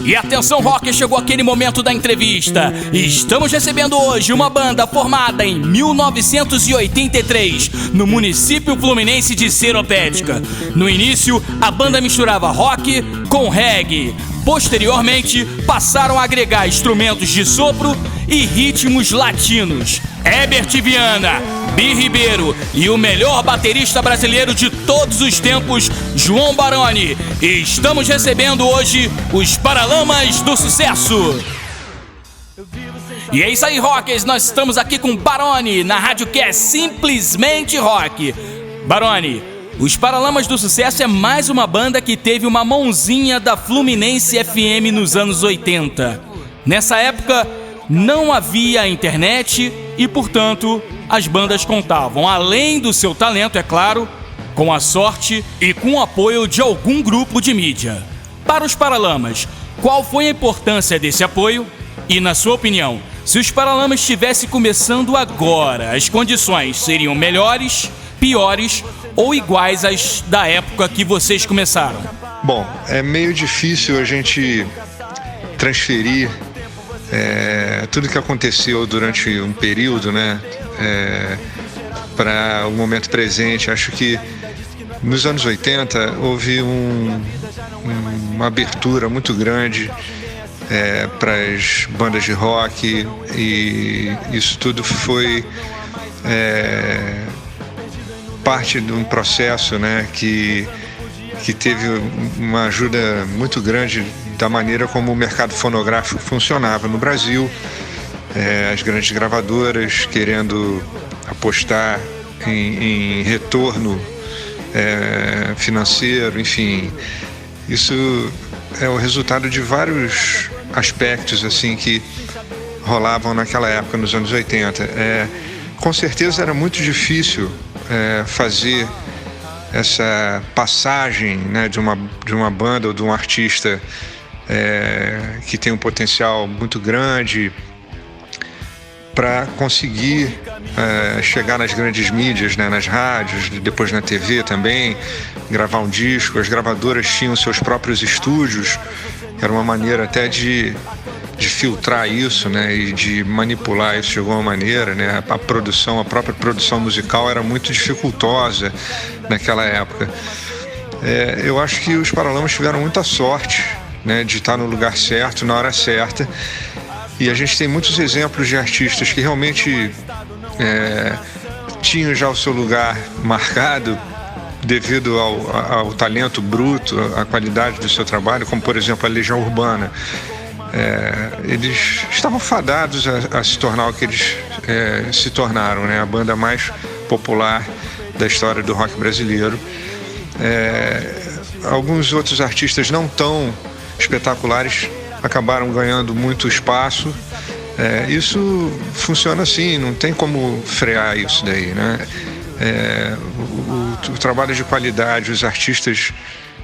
E atenção, rocker, chegou aquele momento da entrevista. Estamos recebendo hoje uma banda formada em 1983, no município fluminense de Seropédica. No início, a banda misturava rock com reggae. Posteriormente, passaram a agregar instrumentos de sopro e ritmos latinos. Herbert Viana, Bi Ribeiro e o melhor baterista brasileiro de todos os tempos, João Baroni. E estamos recebendo hoje os Paralamas do Sucesso. E é isso aí, rockers, nós estamos aqui com Baroni na rádio que é simplesmente rock. Baroni, os Paralamas do Sucesso é mais uma banda que teve uma mãozinha da Fluminense FM nos anos 80. Nessa época, não havia internet e, portanto, as bandas contavam, além do seu talento, é claro, com a sorte e com o apoio de algum grupo de mídia. Para os Paralamas, qual foi a importância desse apoio? E, na sua opinião, se os Paralamas estivessem começando agora, as condições seriam melhores, piores ou iguais às da época que vocês começaram? Bom, é meio difícil a gente transferir tudo que aconteceu durante um período, né, para o momento presente. Acho que nos anos 80 houve uma abertura muito grande para as bandas de rock, e isso tudo foi parte de um processo, né, que teve uma ajuda muito grande da maneira como o mercado fonográfico funcionava no Brasil. As grandes gravadoras querendo apostar em retorno financeiro, enfim. Isso é o resultado de vários aspectos assim que rolavam naquela época, nos anos 80. Com certeza era muito difícil fazer essa passagem, né, de uma banda ou de um artista que tem um potencial muito grande para conseguir chegar nas grandes mídias, né, nas rádios, depois na TV também, gravar um disco. As gravadoras tinham seus próprios estúdios, era uma maneira até de filtrar isso, né, e de manipular isso de alguma maneira, né. A própria produção musical era muito dificultosa naquela época. Eu acho que os Paralamas tiveram muita sorte, né, de estar no lugar certo, na hora certa. E a gente tem muitos exemplos de artistas que realmente tinham já o seu lugar marcado devido ao talento bruto, à qualidade do seu trabalho, como por exemplo a Legião Urbana. Eles estavam fadados a se tornar o que eles se tornaram, né? A banda mais popular da história do rock brasileiro. Alguns outros artistas não tão espetaculares acabaram ganhando muito espaço. Isso funciona assim, não tem como frear isso daí, né? O trabalho de qualidade, os artistas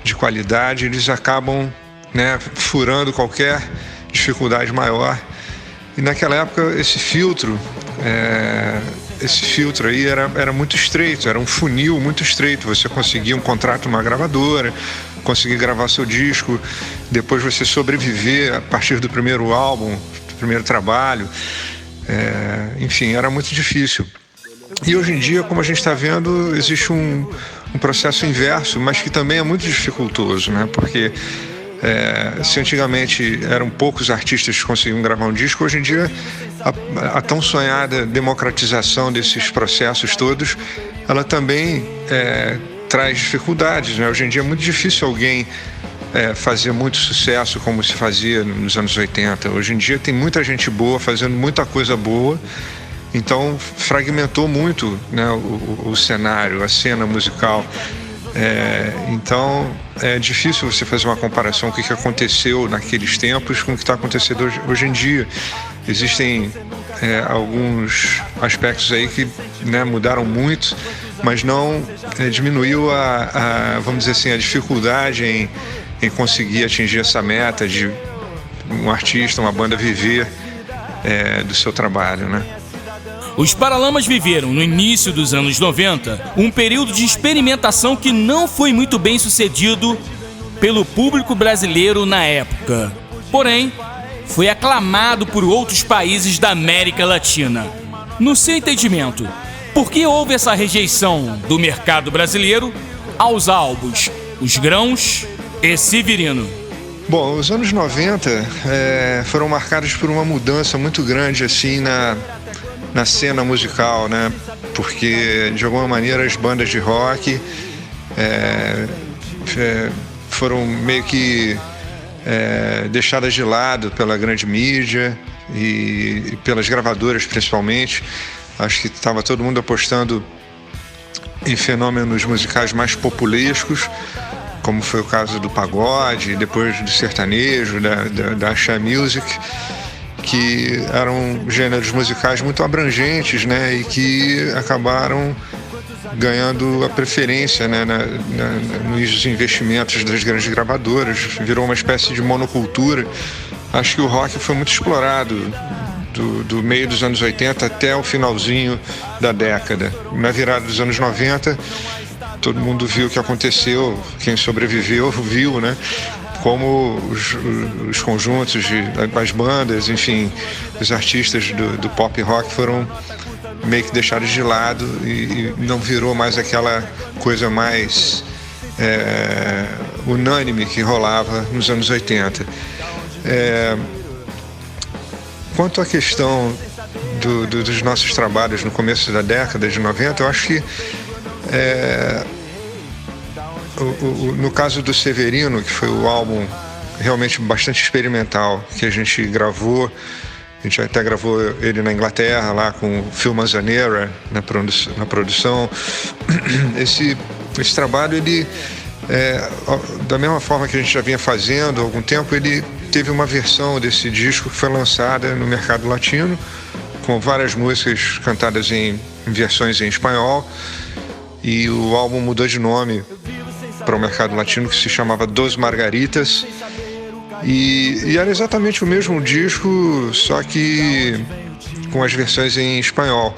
de qualidade, eles acabam, né, furando qualquer dificuldade maior. E naquela época esse filtro aí era muito estreito, era um funil muito estreito. Você conseguia um contrato numa gravadora, conseguir gravar seu disco, depois você sobreviver a partir do primeiro álbum, do primeiro trabalho. Enfim, era muito difícil. E hoje em dia, como a gente está vendo, existe um processo inverso, mas que também é muito dificultoso, né? Porque se antigamente eram poucos artistas que conseguiam gravar um disco, hoje em dia a tão sonhada democratização desses processos todos, ela também traz dificuldades, né? Hoje em dia é muito difícil alguém fazer muito sucesso como se fazia nos anos 80. Hoje em dia tem muita gente boa fazendo muita coisa boa, então fragmentou muito, né, o cenário, a cena musical. Então é difícil você fazer uma comparação com o que aconteceu naqueles tempos com o que está acontecendo hoje em dia. Existem alguns aspectos aí que, né, mudaram muito, mas não diminuiu vamos dizer assim, a dificuldade em conseguir atingir essa meta de um artista, uma banda viver do seu trabalho, né? Os Paralamas viveram, no início dos anos 90, um período de experimentação que não foi muito bem sucedido pelo público brasileiro na época. Porém, foi aclamado por outros países da América Latina. No seu entendimento, por que houve essa rejeição do mercado brasileiro aos álbuns Os Grãos e Severino? Bom, os anos 90 foram marcados por uma mudança muito grande assim na cena musical, né? Porque, de alguma maneira, as bandas de rock foram meio que deixadas de lado pela grande mídia e pelas gravadoras, principalmente. Acho que estava todo mundo apostando em fenômenos musicais mais populescos, como foi o caso do pagode, depois do sertanejo, da axé music, que eram gêneros musicais muito abrangentes, né, e que acabaram ganhando a preferência, né, nos investimentos das grandes gravadoras. Virou uma espécie de monocultura. Acho que o rock foi muito explorado do meio dos anos 80 até o finalzinho da década. Na virada dos anos 90, todo mundo viu o que aconteceu, quem sobreviveu viu, né? Como os conjuntos, as bandas, enfim, os artistas do pop rock foram meio que deixados de lado e não virou mais aquela coisa mais unânime que rolava nos anos 80. Quanto à questão dos nossos trabalhos no começo da década de 90, eu acho que no caso do Severino, que foi o álbum realmente bastante experimental que a gente gravou, a gente até gravou ele na Inglaterra, lá com o Phil Manzanera na produção. Esse trabalho, ele, da mesma forma que a gente já vinha fazendo há algum tempo, ele teve uma versão desse disco que foi lançada no mercado latino, com várias músicas cantadas em versões em espanhol, e o álbum mudou de nome para o mercado latino, que se chamava Dos Margaritas, e era exatamente o mesmo disco, só que com as versões em espanhol.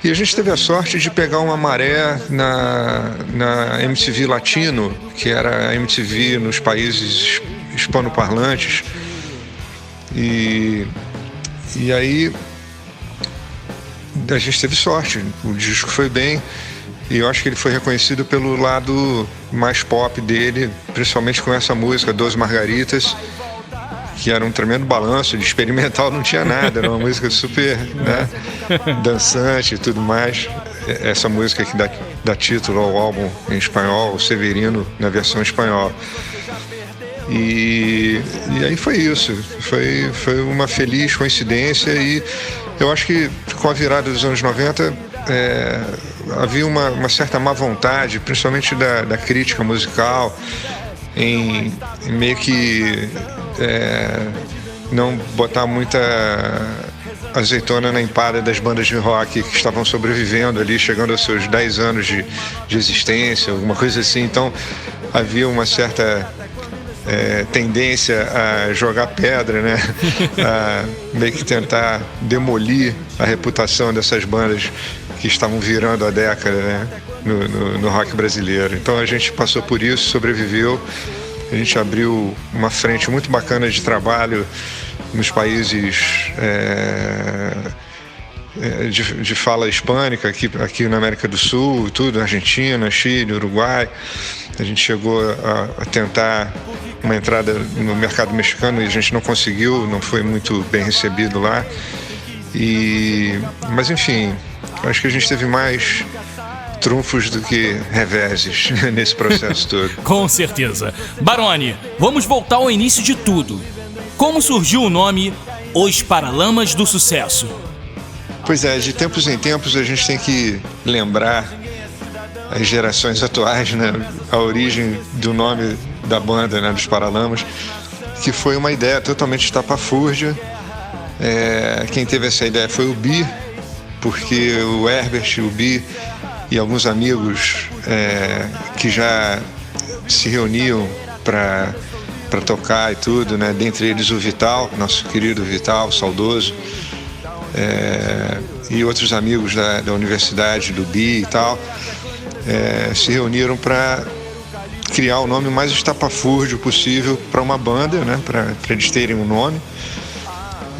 E a gente teve a sorte de pegar uma maré na MTV Latino, que era a MTV nos países hispanoparlantes, e aí a gente teve sorte, o disco foi bem, e eu acho que ele foi reconhecido pelo lado mais pop dele, principalmente com essa música, Dos Margaritas, que era um tremendo balanço, de experimental não tinha nada, era uma música super, né, dançante e tudo mais. Essa música que dá título ao álbum em espanhol, o Severino, na versão espanhola. E aí foi isso, foi uma feliz coincidência, e eu acho que com a virada dos anos 90 havia uma certa má vontade, principalmente da crítica musical, em meio que não botar muita azeitona na empada das bandas de rock que estavam sobrevivendo ali, chegando aos seus 10 anos de existência, alguma coisa assim. Então havia uma certa tendência a jogar pedra, né? A meio que tentar demolir a reputação dessas bandas que estavam virando a década, né? No rock brasileiro. Então a gente passou por isso, sobreviveu. A gente abriu uma frente muito bacana de trabalho nos países de fala hispânica, aqui na América do Sul, tudo, Argentina, Chile, Uruguai. A gente chegou a tentar uma entrada no mercado mexicano e a gente não conseguiu, não foi muito bem recebido lá. Mas enfim, acho que a gente teve mais trunfos do que reveses nesse processo todo. Com certeza. Barone, vamos voltar ao início de tudo. Como surgiu o nome Os Paralamas do Sucesso? Pois é, de tempos em tempos a gente tem que lembrar as gerações atuais, né, a origem do nome da banda, né, dos Paralamas, que foi uma ideia totalmente estapafúrdia. Quem teve essa ideia foi o Bi, porque o Herbert, o Bi e alguns amigos que já se reuniam para tocar e tudo, né, dentre eles o Vital, nosso querido Vital, saudoso, e outros amigos da universidade, do Bi e tal, se reuniram para criar o nome mais estapafúrdio possível para uma banda, né? Para eles terem um nome.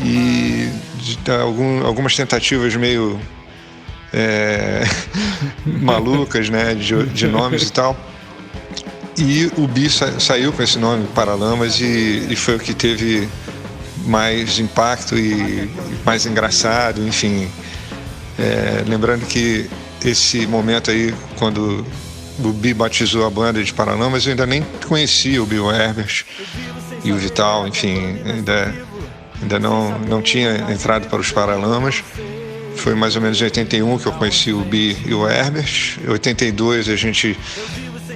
E algumas tentativas meio malucas, né? De nomes e tal. E o Bi saiu com esse nome, Paralamas, e foi o que teve mais impacto e mais engraçado, enfim. Lembrando que esse momento aí, quando o Bi batizou a banda de Paralamas, eu ainda nem conhecia o Bill Herbert e o Vital, enfim, ainda não tinha entrado para os Paralamas. Foi mais ou menos em 81 que eu conheci o Bi e o Herbert. Em 82 a gente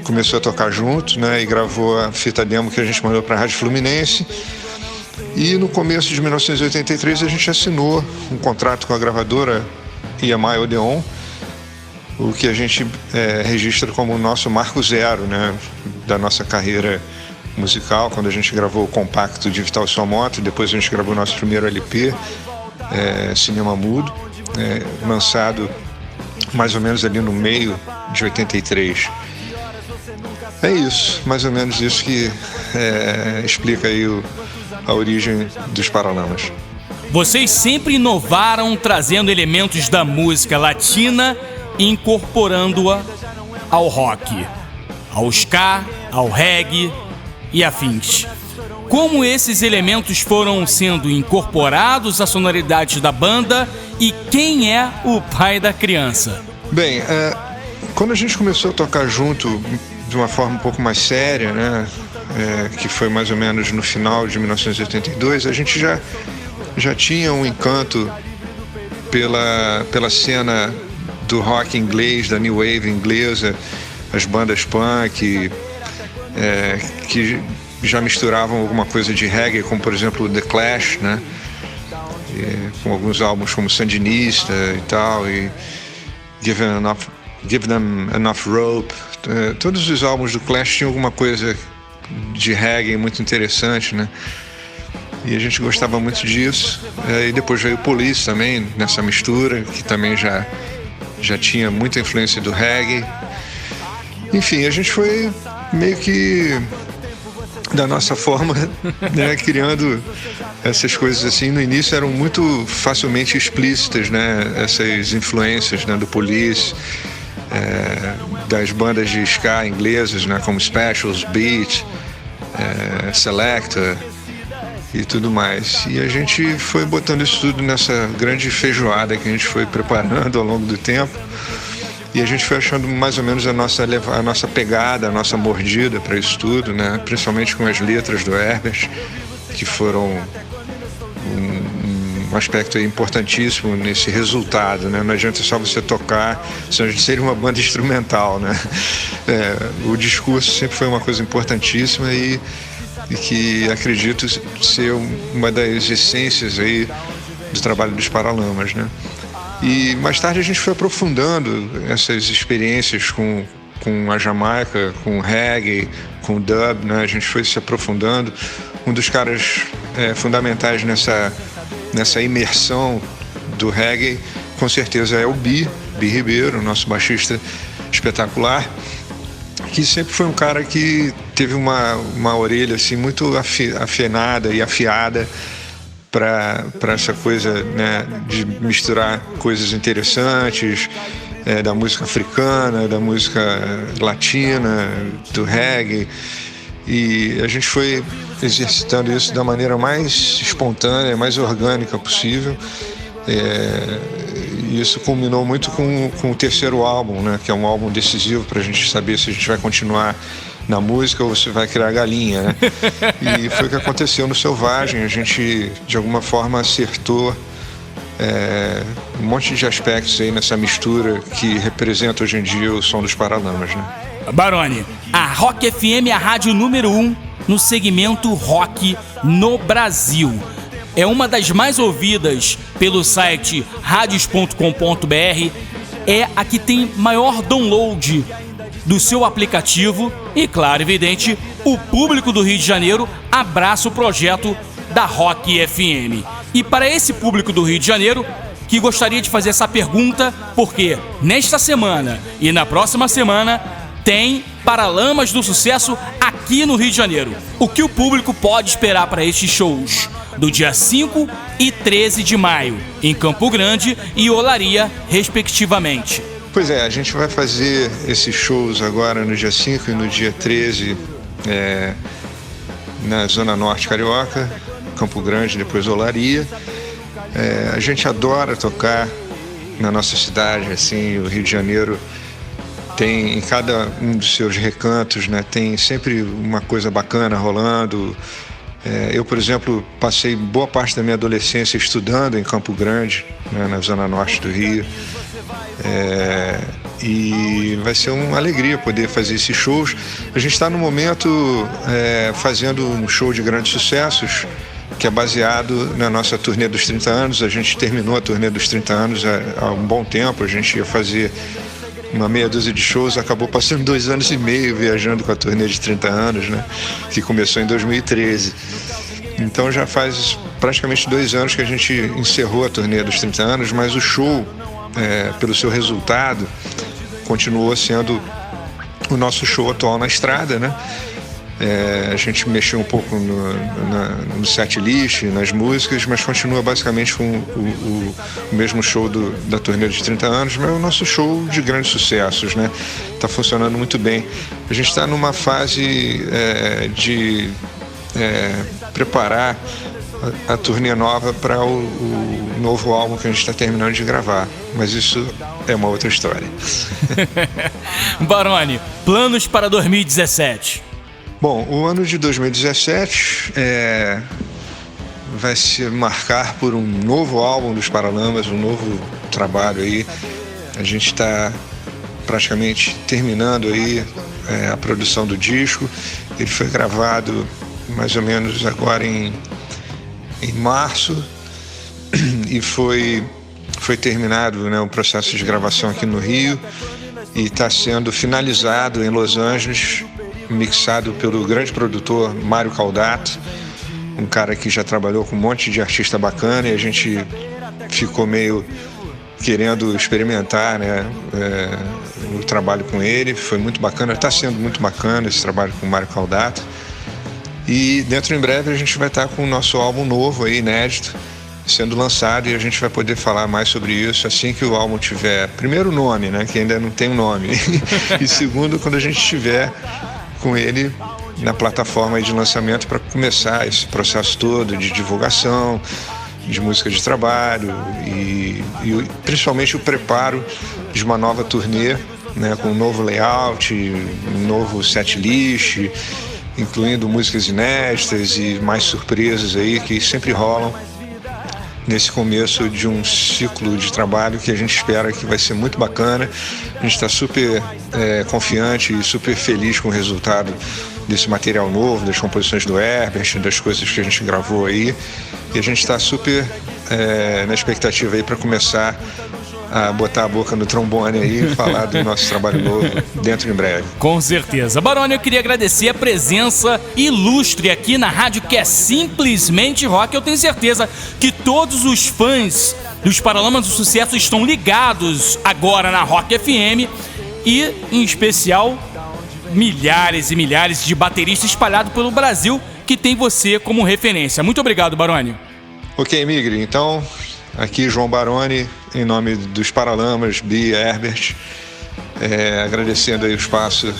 começou a tocar junto, né, e gravou a fita demo que a gente mandou para a Rádio Fluminense. E no começo de 1983 a gente assinou um contrato com a gravadora EMI Odeon, o que a gente registra como o nosso marco zero, né, da nossa carreira musical, quando a gente gravou o compacto de Vital Sua Moto. Depois a gente gravou o nosso primeiro LP, Cinema Mudo, lançado mais ou menos ali no meio de 83. É isso, mais ou menos isso que explica aí a origem dos Paralamas. Vocês sempre inovaram trazendo elementos da música latina e incorporando-a ao rock, ao ska, ao reggae e afins. Como esses elementos foram sendo incorporados à sonoridade da banda e quem é o pai da criança? Bem, quando a gente começou a tocar junto de uma forma um pouco mais séria, né, que foi mais ou menos no final de 1982, a gente já tinha um encanto pela cena do rock inglês, da new wave inglesa, as bandas punk, que já misturavam alguma coisa de reggae, como por exemplo The Clash, né, com alguns álbuns como Sandinista e tal, e Give Them Enough Rope. Todos os álbuns do Clash tinham alguma coisa de reggae muito interessante, né? E a gente gostava muito disso. E depois veio o Police também, nessa mistura, que também já tinha muita influência do reggae. Enfim, a gente foi meio que da nossa forma, né, criando essas coisas assim. No início eram muito facilmente explícitas, né, essas influências, né, do Police, das bandas de ska inglesas, né, como Specials, Beat, Selector e tudo mais. E a gente foi botando isso tudo nessa grande feijoada que a gente foi preparando ao longo do tempo. E a gente foi achando mais ou menos a nossa pegada, a nossa mordida para isso tudo, né? Principalmente com as letras do Herbert, que foram um aspecto importantíssimo nesse resultado, né? Não adianta só você tocar, senão a gente seria uma banda instrumental, né? O discurso sempre foi uma coisa importantíssima e que acredito ser uma das essências aí do trabalho dos Paralamas, né? E mais tarde a gente foi aprofundando essas experiências com a Jamaica, com o reggae, com o dub, né? A gente foi se aprofundando. Um dos caras fundamentais nessa imersão do reggae, com certeza, é o Bi Ribeiro, nosso baixista espetacular, que sempre foi um cara que teve uma orelha assim, muito afinada e afiada para essa coisa, né, de misturar coisas interessantes, da música africana, da música latina, do reggae. E a gente foi exercitando isso da maneira mais espontânea, mais orgânica possível. E isso culminou muito com o terceiro álbum, né, que é um álbum decisivo para a gente saber se a gente vai continuar na música ou se vai criar galinha, né? E foi o que aconteceu no Selvagem. A gente, de alguma forma, acertou um monte de aspectos aí nessa mistura que representa hoje em dia o som dos Paralamas, né? Baroni, a Rock FM é a rádio número 1 no segmento rock no Brasil. É uma das mais ouvidas pelo site radios.com.br, é a que tem maior download do seu aplicativo e, claro, evidente, o público do Rio de Janeiro abraça o projeto da Rock FM. E para esse público do Rio de Janeiro, que gostaria de fazer essa pergunta, porque nesta semana e na próxima semana tem Paralamas do Sucesso aqui no Rio de Janeiro. O que o público pode esperar para estes shows? Do dia 5 e 13 de maio, em Campo Grande e Olaria, respectivamente. Pois é, a gente vai fazer esses shows agora no dia 5 e no dia 13 na Zona Norte Carioca, Campo Grande, depois Olaria. A gente adora tocar na nossa cidade, assim, o Rio de Janeiro tem em cada um dos seus recantos, né, tem sempre uma coisa bacana rolando. Eu, por exemplo, passei boa parte da minha adolescência estudando em Campo Grande, né, na Zona Norte do Rio. E vai ser uma alegria poder fazer esses shows. A gente está no momento fazendo um show de grandes sucessos, que é baseado na nossa turnê dos 30 anos. A gente terminou a turnê dos 30 anos há um bom tempo. A gente ia fazer uma meia dúzia de shows, acabou passando 2 anos e meio viajando com a turnê de 30 anos, né, que começou em 2013. Então já faz praticamente 2 anos que a gente encerrou a turnê dos 30 anos, mas o show, pelo seu resultado, continuou sendo o nosso show atual na estrada, né? A gente mexeu um pouco no set list, nas músicas, mas continua basicamente com o mesmo show da turnê de 30 anos, mas é o nosso show de grandes sucessos, né? Tá funcionando muito bem. A gente está numa fase de preparar a turnê nova para o novo álbum que a gente está terminando de gravar, mas isso é uma outra história. Baroni, planos para 2017? Bom, o ano de 2017 vai se marcar por um novo álbum dos Paralamas, um novo trabalho aí. A gente está praticamente terminando aí a produção do disco. Ele foi gravado mais ou menos agora em março e foi terminado, né, o processo de gravação aqui no Rio e está sendo finalizado em Los Angeles, mixado pelo grande produtor Mário Caldato, um cara que já trabalhou com um monte de artista bacana, e a gente ficou meio querendo experimentar, né, o trabalho com ele. Foi muito bacana, está sendo muito bacana esse trabalho com o Mário Caldato. E dentro em breve a gente vai estar com o nosso álbum novo aí, inédito, sendo lançado, e a gente vai poder falar mais sobre isso assim que o álbum tiver, primeiro, o nome, né, que ainda não tem um nome, e segundo, quando a gente tiver com ele na plataforma de lançamento para começar esse processo todo de divulgação, de música de trabalho e principalmente o preparo de uma nova turnê, né, com um novo layout, um novo set list, incluindo músicas inéditas e mais surpresas aí que sempre rolam nesse começo de um ciclo de trabalho que a gente espera que vai ser muito bacana. A gente está super confiante e super feliz com o resultado desse material novo, das composições do Herbert, das coisas que a gente gravou aí. E a gente está super na expectativa aí para começar a botar a boca no trombone aí e falar do nosso trabalho novo dentro em breve. Com certeza. Baroni, eu queria agradecer a presença ilustre aqui na rádio, que é simplesmente rock. Eu tenho certeza que todos os fãs dos Paralamas do Sucesso estão ligados agora na Rock FM e, em especial, milhares e milhares de bateristas espalhados pelo Brasil que tem você como referência. Muito obrigado, Baroni. Ok, Migri. Então, aqui João Baroni, em nome dos Paralamas, Bia, Herbert, agradecendo aí o espaço.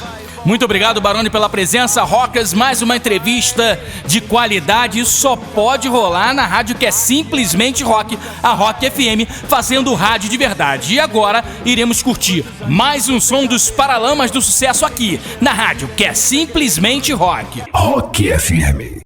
Muito obrigado, Baroni, pela presença. Rockers, mais uma entrevista de qualidade. Isso só pode rolar na rádio que é simplesmente rock, a Rock FM, fazendo rádio de verdade. E agora iremos curtir mais um som dos Paralamas do Sucesso aqui, na rádio que é simplesmente rock. Rock FM.